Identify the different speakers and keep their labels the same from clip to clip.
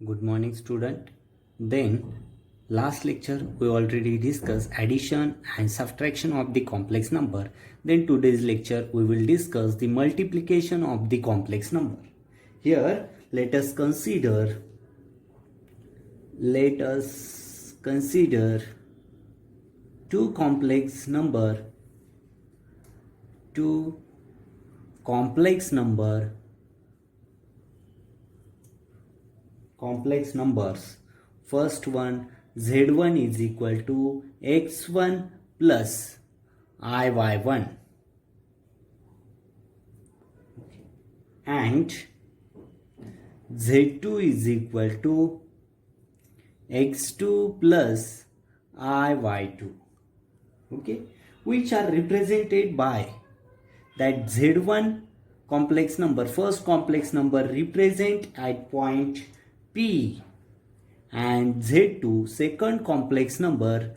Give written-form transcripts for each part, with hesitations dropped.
Speaker 1: Good morning, student. Then, last lecture we already discussed addition and subtraction of the complex number. Then today's lecture we will discuss the multiplication of the complex number. Here, let us consider two complex numbers. First one, z1 is equal to x1 plus iy1 and z2 is equal to x2 plus iy2, okay, which are represented by that z1 complex number, first complex number, represent at point P, and z2 second complex number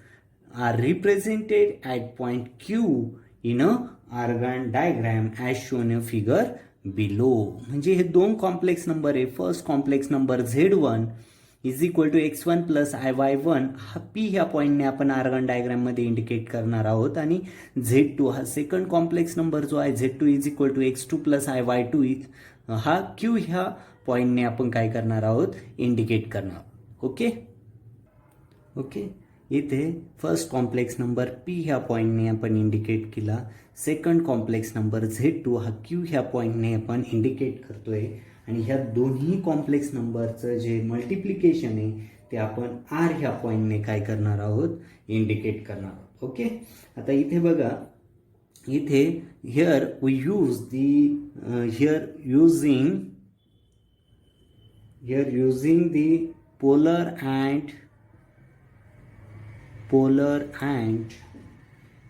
Speaker 1: are represented at point Q in a argon diagram as shown in figure below. म्हणजे हे दोन complex number आहे. First complex number z1 is equal to x1 plus iy1 हा p ह्या पॉईंटने आपण argon diagram मध्ये indicate करणार आहोत, आणि z2 हा सेकंड कॉम्प्लेक्स नंबर जो आहे z2 is equal to x2 plus iy2 हा q ह्या पॉईंटने आपण काय करणार आहोत, इंडिकेट करणार आहोत. ओके, इथे फर्स्ट कॉम्प्लेक्स नंबर p ह्या पॉईंटने आपण इंडिकेट केला, सेकंड कॉम्प्लेक्स नंबर z2 हा q ह्या पॉईंटने आपण इंडिकेट करतोय, आणि ह्या दोन्ही कॉम्प्लेक्स नंबरचं जे मल्टिप्लिकेशन आहे ते आपण r ह्या पॉईंटने काय करणार आहोत, इंडिकेट करणार आहोत. ओके, आता इथे बघा, इथे here we use using the polar and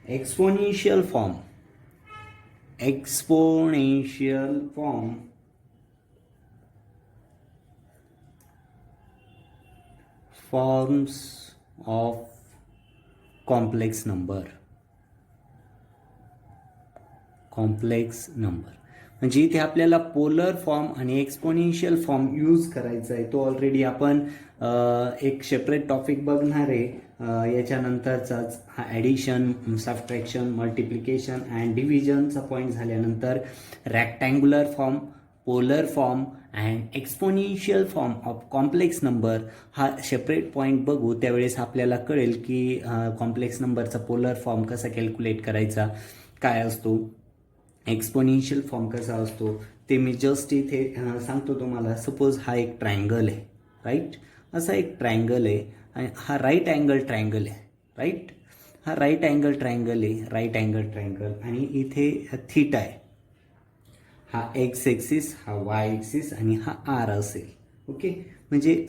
Speaker 1: exponential form forms of complex number. म्हणजे इथे आपल्याला पोलर फॉर्म आणि एक्सपोनेन्शियल फॉर्म यूज करायचा आहे. तो ऑलरेडी आपण एक सेपरेट टॉपिक बघणार आहे. याच्यानंतरचाच हा ॲडिशन, सबट्रॅक्शन, मल्टिप्लिकेशन अँड डिव्हिजनचा पॉईंट झाल्यानंतर rectangular form, polar form and exponential form of complex number हा सेपरेट पॉईंट बघू. त्यावेळेस आपल्याला कळेल की कॉम्प्लेक्स नंबरचा पोलर फॉर्म कसा कॅल्क्युलेट करायचा, काय असतो, एक्सपोनेन्शियल फॉर्म कसा असतो ते मी जस्ट इथे सांगतो तुम्हाला. सपोज हा एक ट्रायंगल आहे, राईट, असा एक ट्रायंगल आहे, आणि हा राईट अँगल ट्रायंगल आहे, राईट, हा राईट अँगल ट्रायंगल आहे, राईट अँगल ट्रायंगल, आणि इथे थीटा आहे, हा एक्स एक्सिस, हा वाय एक्सिस, आणि हा आर असेल. ओके, म्हणजे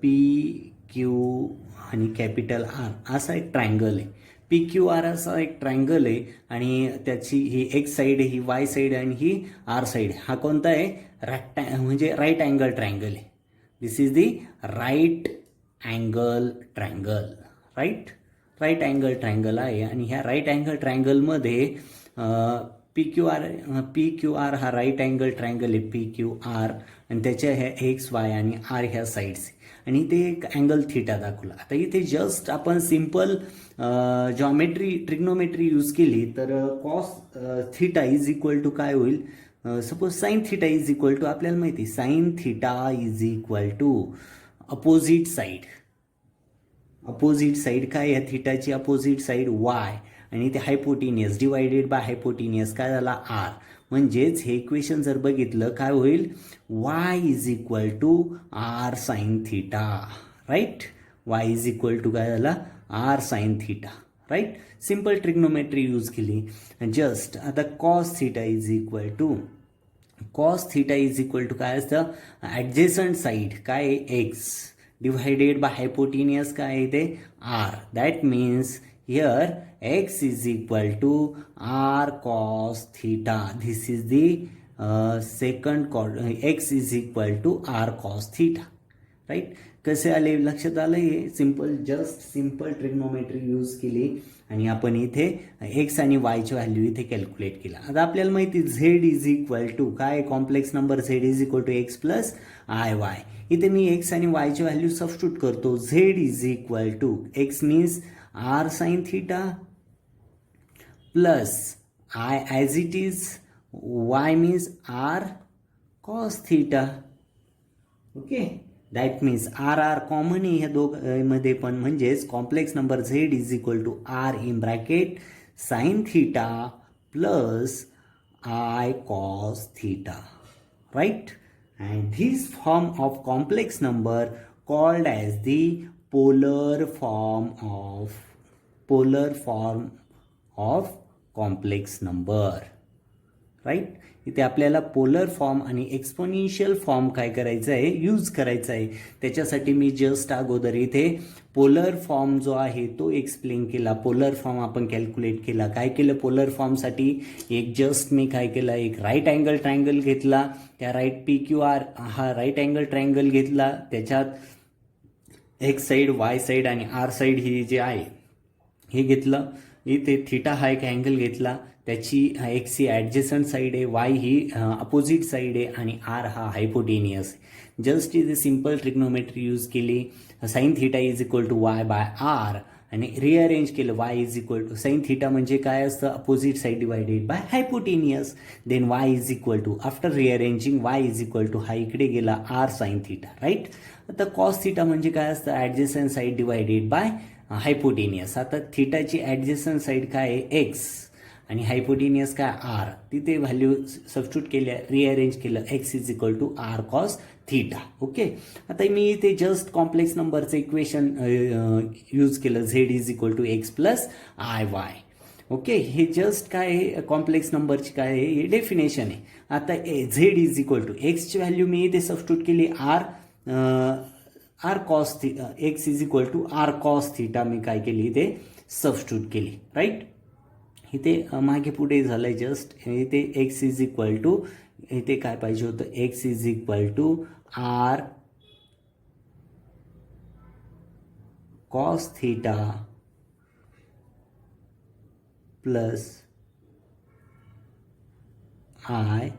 Speaker 1: पी क्यू आणि कॅपिटल आर असा एक ट्रायंगल आहे. पी क्यू आर असा एक ट्रायंगल आहे, आणि त्याची ही एक्स साईड आहे, ही वाय साईड आणि ही आर साईड. हा कोणता आहे, म्हणजे राईट अँगल ट्रायंगल आहे. This is the right angle triangle, right angle triangle आहे. आणि ह्या राईट अँगल ट्रायंगलमध्ये पी क्यू आर हा राईट अँगल ट्रायंगल आहे, पी क्यू आर, आणि त्याच्या ह्या एक्स वाय आणि आर ह्या साईड्स, आणि ते एक अँगल थीटा दाखवला. आता इथे जस्ट आपण सिम्पल ट्रिग्नोमेट्री यूज केली तर cos theta is equal to काय होईल, suppose sine theta is equal to, आपल्याला माहिती आहे sine theta is equal to opposite side काय आहे, थीटाची अपोजिट साईड वाय, आणि ते हायपोटिनियस डिवायडेड बाय हायपोटिनियस काय झाला, आर. म्हणजेच हे इक्वेशन जर बघितलं काय होईल, y is equal to r sine theta, right, y is equal to काय झाला, r sine theta, right. Simple trigonometry use केली. जस्ट आता cos theta is equal to काय असतं, ॲडजेसंट साईड काय एक्स डिवायडेड बाय हायपोटिनियस काय आहे ते r. That means here x is equal to r cos theta. This is the second x is equal to r cos theta, right. कसे आले लक्षात आलं? हे सिंपल ट्रिग्नोमेट्री यूज केली आणि आपण इथे एक्स आणि वायची व्हॅल्यू इथे कॅल्क्युलेट केला. आता आपल्याला माहिती झेड इज इक्वल टू काय, complex number Z is equal to X plus I Y. इथे मी एक्स आणि वायची व्हॅल्यू सबस्टिट्यूट करतो. Z is equal to X means R sine theta plus I as it is, y means r cos theta. Okay, that means R common आहे ह्या दोघांमध्ये पण, म्हणजेच complex number Z is equal to R in bracket sine theta plus I cos theta, right. And this form of complex number called as the polar form of complex number, right. इथे आपल्याला polar form आणि exponential form काय करायचं आहे, use करायचं आहे. त्याच्यासाठी मी just अगोदर इथे पोलर फॉर्म जो आहे तो एक्सप्लेन केला. पोलर फॉर्म आपण कॅल्क्युलेट केला. काय केलं पोलर फॉर्मसाठी, मी काय केलं, एक राईट अँगल ट्रायंगल घेतला. त्या राईट PQR हा राईट अँगल ट्रायंगल घेतला. त्याच्यात एक्स साईड, वाय साईड आणि आर साईड ही जे आहे हे घेतलं. इथे थीटा हा एक अँगल घेतला. त्याची एक्स ही ॲडजसंट साईड आहे, वाय ही अपोजिट साईड आहे आणि आर हा हायपोटेनियस आहे. जस्ट इथे सिम्पल ट्रिग्नोमेट्री यूज केली. Sine theta is equal to y by r आणि रिअरेंज केलं. Y is equal to sine theta म्हणजे काय असतं, opposite side divided by hypotenuse. Then y is equal to, after rearranging y is equal to हा इकडे गेला r sine theta, right. आता cos theta म्हणजे काय असतं, ॲडजसंट साईड डिवायडेड बाय हायपोटेनियस. आता थीटाची ॲडजसंट साईड काय आहे एक्स आणि हायपोटेनियस काय आर. तिथे व्हॅल्यू सबस्टिट्यूट केल्या, रिअरेंज केलं. X is equal to R cos theta. Okay, आता मी इथे जस्ट कॉम्प्लेक्स नंबरचं इक्वेशन यूज केलं. Z is equal to X plus I Y. Okay, हे जस्ट काय आहे, कॉम्प्लेक्स नंबरची काय आहे, हे डेफिनेशन आहे. आता झेड इज इक्वल टू एक्सची व्हॅल्यू मी इथे सबस्टिट्यूट केली r cos theta. X is equal to R cos theta मी काय केली इथे सबस्टिट्यूट केली, राईट. इथे मागे पुढे झालं आहे जस्ट. इथे एक्स इज इक्वल टू, इथे काय पाहिजे होतं, X is equal to R cos theta plus I.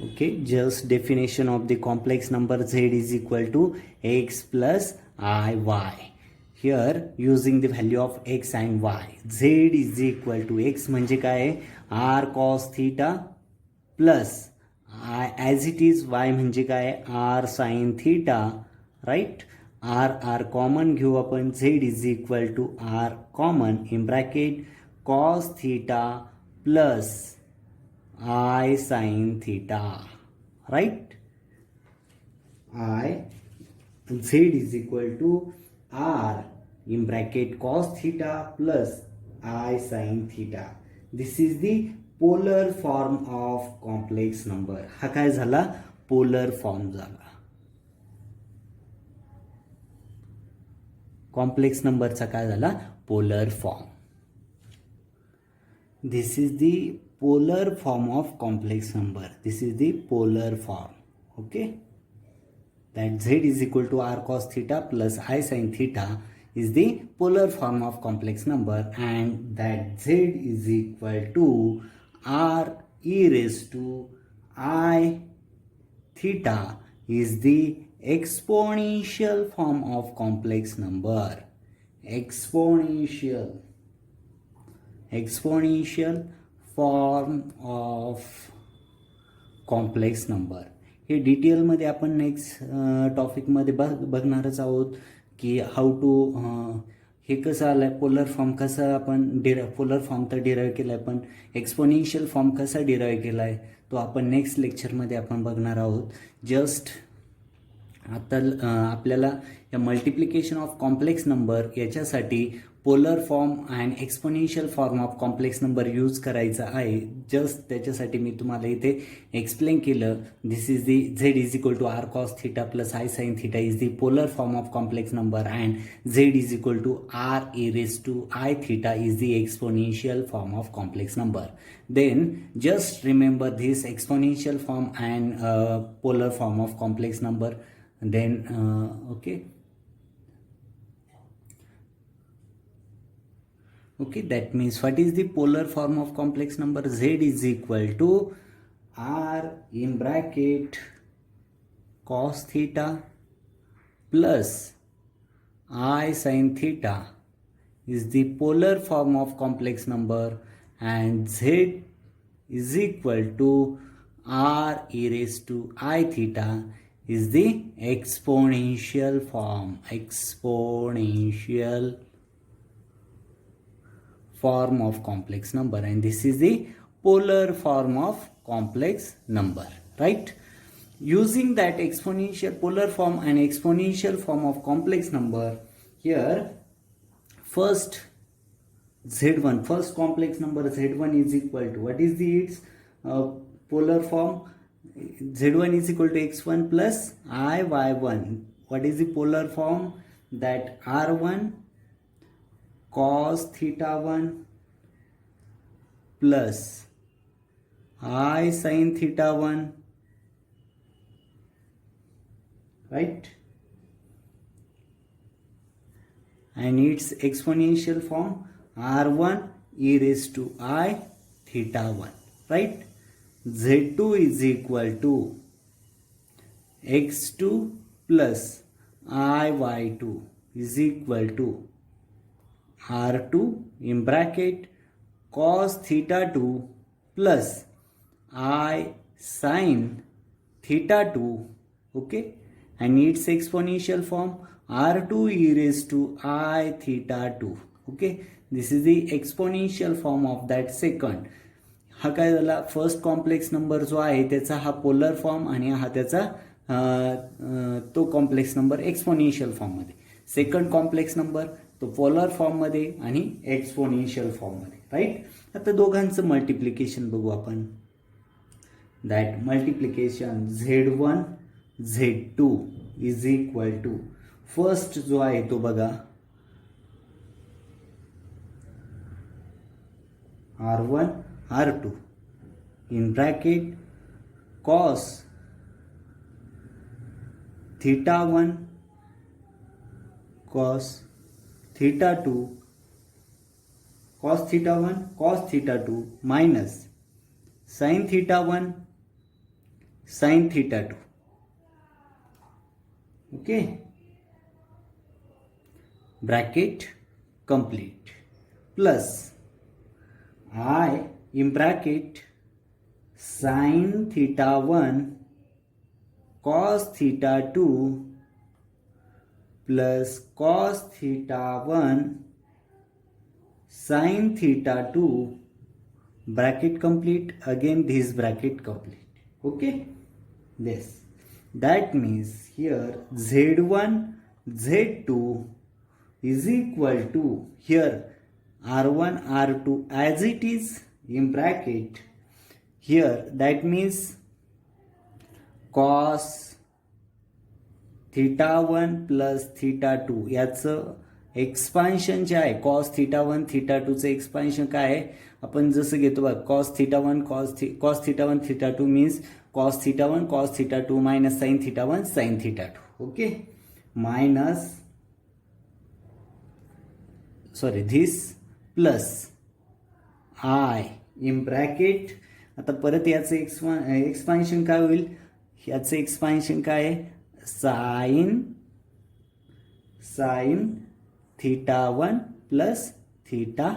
Speaker 1: Okay, just definition of the complex number z is equal to x plus iy. Here using the value of x and y, z is equal to x म्हणजे काय आहे, r cos theta plus I as it is, y म्हणजे काय आहे, r sin theta, right. r common घेऊ आपण. z is equal to r common in bracket cos theta plus I sin theta, right. Z is equal to R in bracket cos theta plus I sin theta. This is the polar form of complex number. हा काय झाला, polar form झाला. Complex नंबरचा काय झाला, polar form. This is the polar form of complex number. This is the polar form. Okay, that z is equal to r cos theta plus I sin theta is the polar form of complex number, and that z is equal to r e raised to I theta is the exponential form of complex number. Exponential form of complex number. हे डिटेलमध्ये आपण next टॉपिकमध्ये बघणारच आहोत की how to, हे कसं आलं आहे, polar form कसं आपण पोलर फॉर्म तर डिराईव्ह केला आहे, पण एक्सपोनेन्शियल फॉर्म कसा डिराईव्ह केला आहे तो आपण नेक्स्ट लेक्चरमध्ये आपण बघणार आहोत. जस्ट आता आपल्याला या मल्टिप्लिकेशन ऑफ कॉम्प्लेक्स नंबर याच्यासाठी polar form and exponential form of complex number use करायचा आहे. जस्ट त्याच्यासाठी मी तुम्हाला इथे एक्सप्लेन केलं. This is the z is equal to R cos theta plus i sine theta is the polar form of complex number and z is equal to r e raise to i theta is the exponential form of complex number. Then just remember this exponential form and polar form of complex number. Then okay, that means what is the polar form of complex number? Z is equal to R in bracket cos theta plus I sin theta is the polar form of complex number, and Z is equal to R e raised to I theta is the exponential form of complex number, and this is the polar form of complex number, right? Using that exponential polar form and exponential form of complex number, here first Z1, first complex number Z1 is equal to, what is the its polar form? Z1 is equal to x1 plus I y1. What is the polar form? That R1 cos theta 1 plus I sin theta 1, right? And its exponential form R1 e raised to I theta 1, right? Z2 is equal to x2 plus I y2 is equal to R2 in bracket cos theta 2 plus I sin theta 2, okay? And its exponential form R2 e raised to I theta 2, okay? This is the exponential form of that second. हा काय झाला, first complex number जो आहे त्याचा हा polar form आणि हा त्याचा तो कॉम्प्लेक्स नंबर एक्सपोनेन्शियल फॉर्ममध्ये. सेकंड कॉम्प्लेक्स नंबर तो पोलर फॉर्ममध्ये आणि एक्सपोनेन्शियल फॉर्ममध्ये, राईट? आता दोघांचं मल्टिप्लिकेशन बघू आपण. That multiplication Z1 Z2 is equal to, first जो आहे तो बघा R1 R2 in bracket cos theta 1 cos theta 2 cos theta 1 cos theta 2 minus sin theta 1 sin theta 2, okay? Bracket complete plus I in bracket sin theta 1 cos theta 2 plus cos theta 1 sin theta 2, bracket complete, again this bracket complete, okay? This, that means here Z1 Z2 is equal to, here R1 R2 as it is in bracket, here that means cos theta 1 plus theta 2 याचं expansion जे आहे, cos theta 1 theta 2 चं expansion काय आहे, आपण जसं घेतो बघा cos theta 1 cos theta 1 theta 2 means cos theta 1 cos theta 2 minus sin theta 1 sin theta 2, okay? Minus, sorry, this plus I in bracket, आता परत याचं एक्सपान्शन काय होईल, याचं एक्सपान्शन काय आहे, sine theta 1 plus theta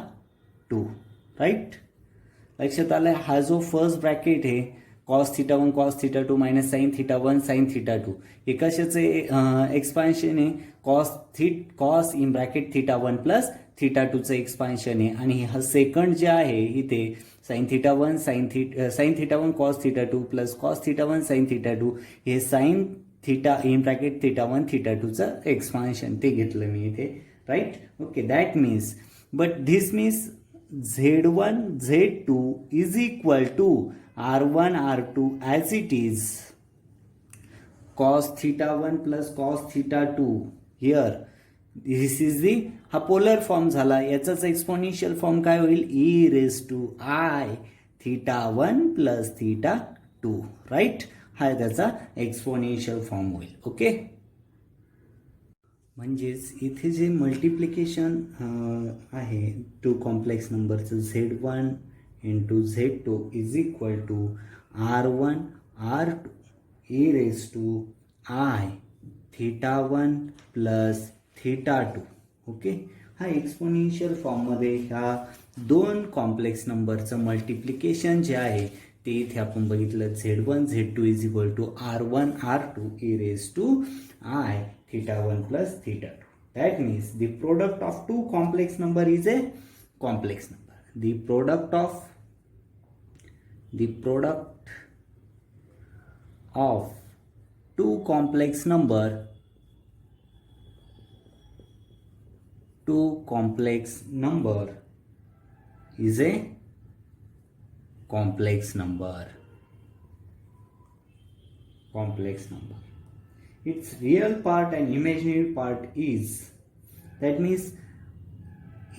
Speaker 1: 2, right? लक्षात आलं? हा जो फर्स्ट ब्रॅकेट आहे cos theta 1 cos theta 2 minus sin theta 1 sin theta 2, हे कशाचे एक्सपान्शन आहे, cos in bracket theta 1 plus theta 2 चं एक्सपान्शन आहे. आणि हा सेकंड जे आहे इथे sin theta 1 sin theta 1 cos theta 2 plus cos theta 1 sin theta 2, हे sin theta in bracket theta 1 theta 2 चं एक्सपान्शन ते घेतलं मी इथे, right? Okay, that means, but this means z1 z2 is equal to r1 r2 as it is cos theta 1 plus cos theta 2. here this is the हा polar form झाला, याचाच exponential form काय होईल, E raise to I theta 1 plus theta 2, right? हा त्याचा exponential form होईल. Okay, म्हणजेच इथे जे मल्टिप्लिकेशन आहे टू कॉम्प्लेक्स नंबरचं z1 into z2 is equal to r1 r2 e raise to I theta 1 plus theta 2. Okay, हा एक्सपोनेन्शियल फॉर्ममध्ये ह्या दोन कॉम्प्लेक्स नंबरचं मल्टिप्लिकेशन जे आहे ते इथे आपण बघितलं, z1 z2 is equal to r1 r2 e raise to I theta 1 plus theta 2. That means the product of two complex number is a complex number. The product of two complex number is a complex number. Its real part and imaginary part is, that means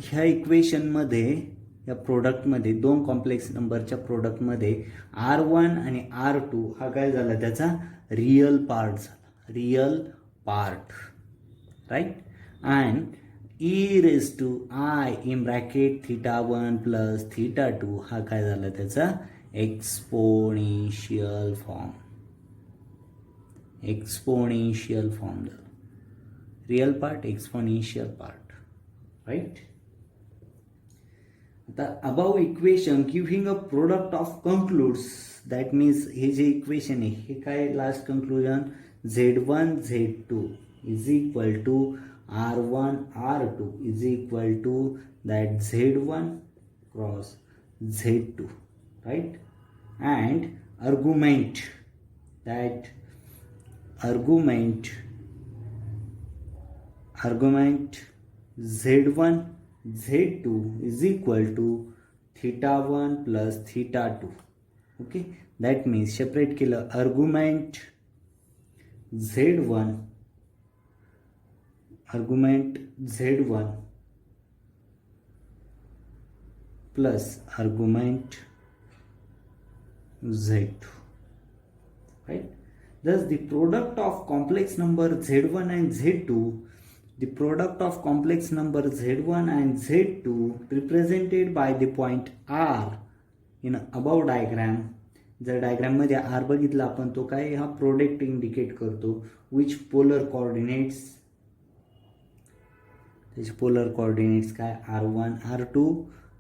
Speaker 1: ह्या इक्वेशनमध्ये, या प्रोडक्टमध्ये, दोन complex नंबरच्या प्रोडक्टमध्ये r1 आणि r2 हा काय झाला, त्याचा रियल पार्ट झाला, real part, right? And e raise to i in bracket theta 1 plus theta 2 हा काय झाला, त्याचा exponential form. Real part, exponential part, right? आता above equation giving a product of concludes, that means हे जे equation आहे हे काय, last conclusion z1 z2 is equal to r1 r2 is equal to that z1 cross z2, right? And argument z1 z2 is equal to theta 1 plus theta 2. Okay, that means separate केलं, argument z1 plus argument z2, right? Thus the product of complex number z1 and z2, represented by the point r in above diagram. जर diagram मध्ये r बघितला आपण, तो काय, हा product indicate करतो, which polar coordinates, त्याचे पोलर कोऑर्डिनेट्स काय, r1 r2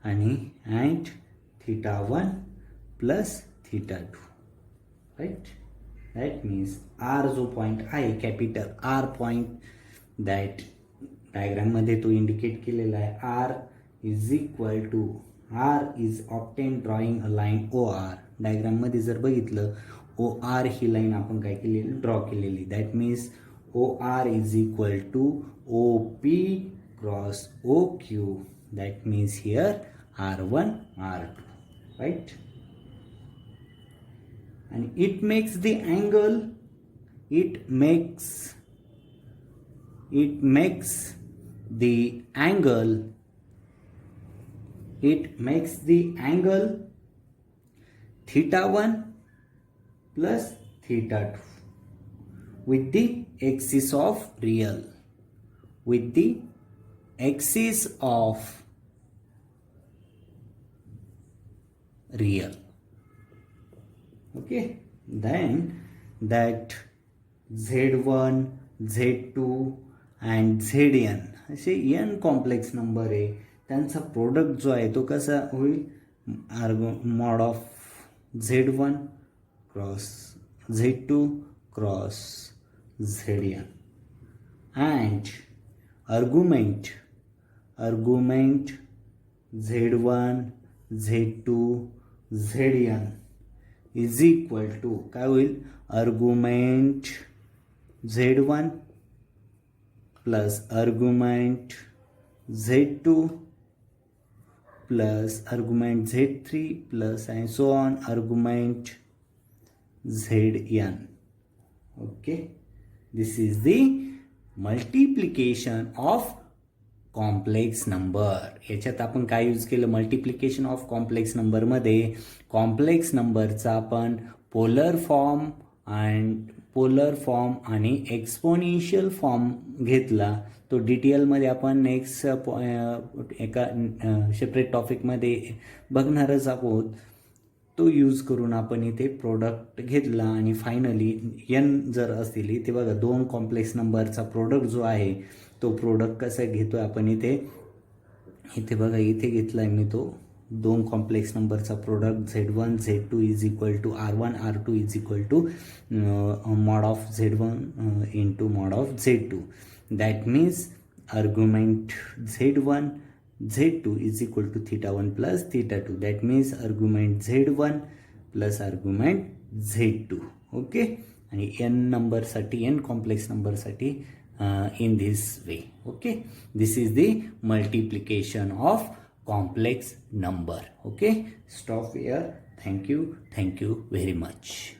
Speaker 1: आणि and theta 1 plus theta 2, right? That means r जो पॉइंट आहे, कॅपिटल r पॉइंट, दॅट डायग्राममध्ये तो इंडिकेट केलेला आहे, r is equal to, r is obtain drawing a line OR. डायग्राममध्ये जर बघितलं, OR ही लाईन आपण काय केलेली, ड्रॉ केलेली, that means OR is equal to OP cross OQ, that means here R1 R2, right? And it makes the angle, it makes the angle theta 1 plus theta 2 with the axis of real, okay? Then that z1 z2 and zn असे n complex number आहे, त्यांचा product जो आहे तो कसा होईल, mod of z1 cross z2 cross zn and argument z1 z2 zn is equal to काय होईल, argument z1 plus argument Z2 plus argument Z3 plus and so on argument Zn. Okay, this is the multiplication of complex number. याच्यात आपण काय use केलं, multiplication of complex नंबरमध्ये complex नंबरचा आपण polar form आणि एक्सपोनेन्शियल फॉर्म घेतला. तो डिटेलमध्ये आपण नेक्स्ट एका सेपरेट टॉपिकमध्ये बघणारच आहोत. तो यूज करून आपण इथे प्रोडक्ट घेतला आणि फायनली n जर असतील इथे बघा 2 कॉम्प्लेक्स नंबरचा प्रोडक्ट जो आहे तो प्रोडक्ट कसा घेतोय आपण इथे बघा इथे घेतलाय मी तो 2 कॉम्प्लेक्स नंबरचा product Z1 Z2 is equal to R1 R2 is equal to mod of Z1 into mod of Z2. That means argument Z1 Z2 is equal to theta1 plus theta2. That means argument Z1 plus argument Z2. Okay, आणि n नंबरसाठी n complex नंबरसाठी in this way. Okay, this is the multiplication of complex number. Okay, stop here. Thank you very much.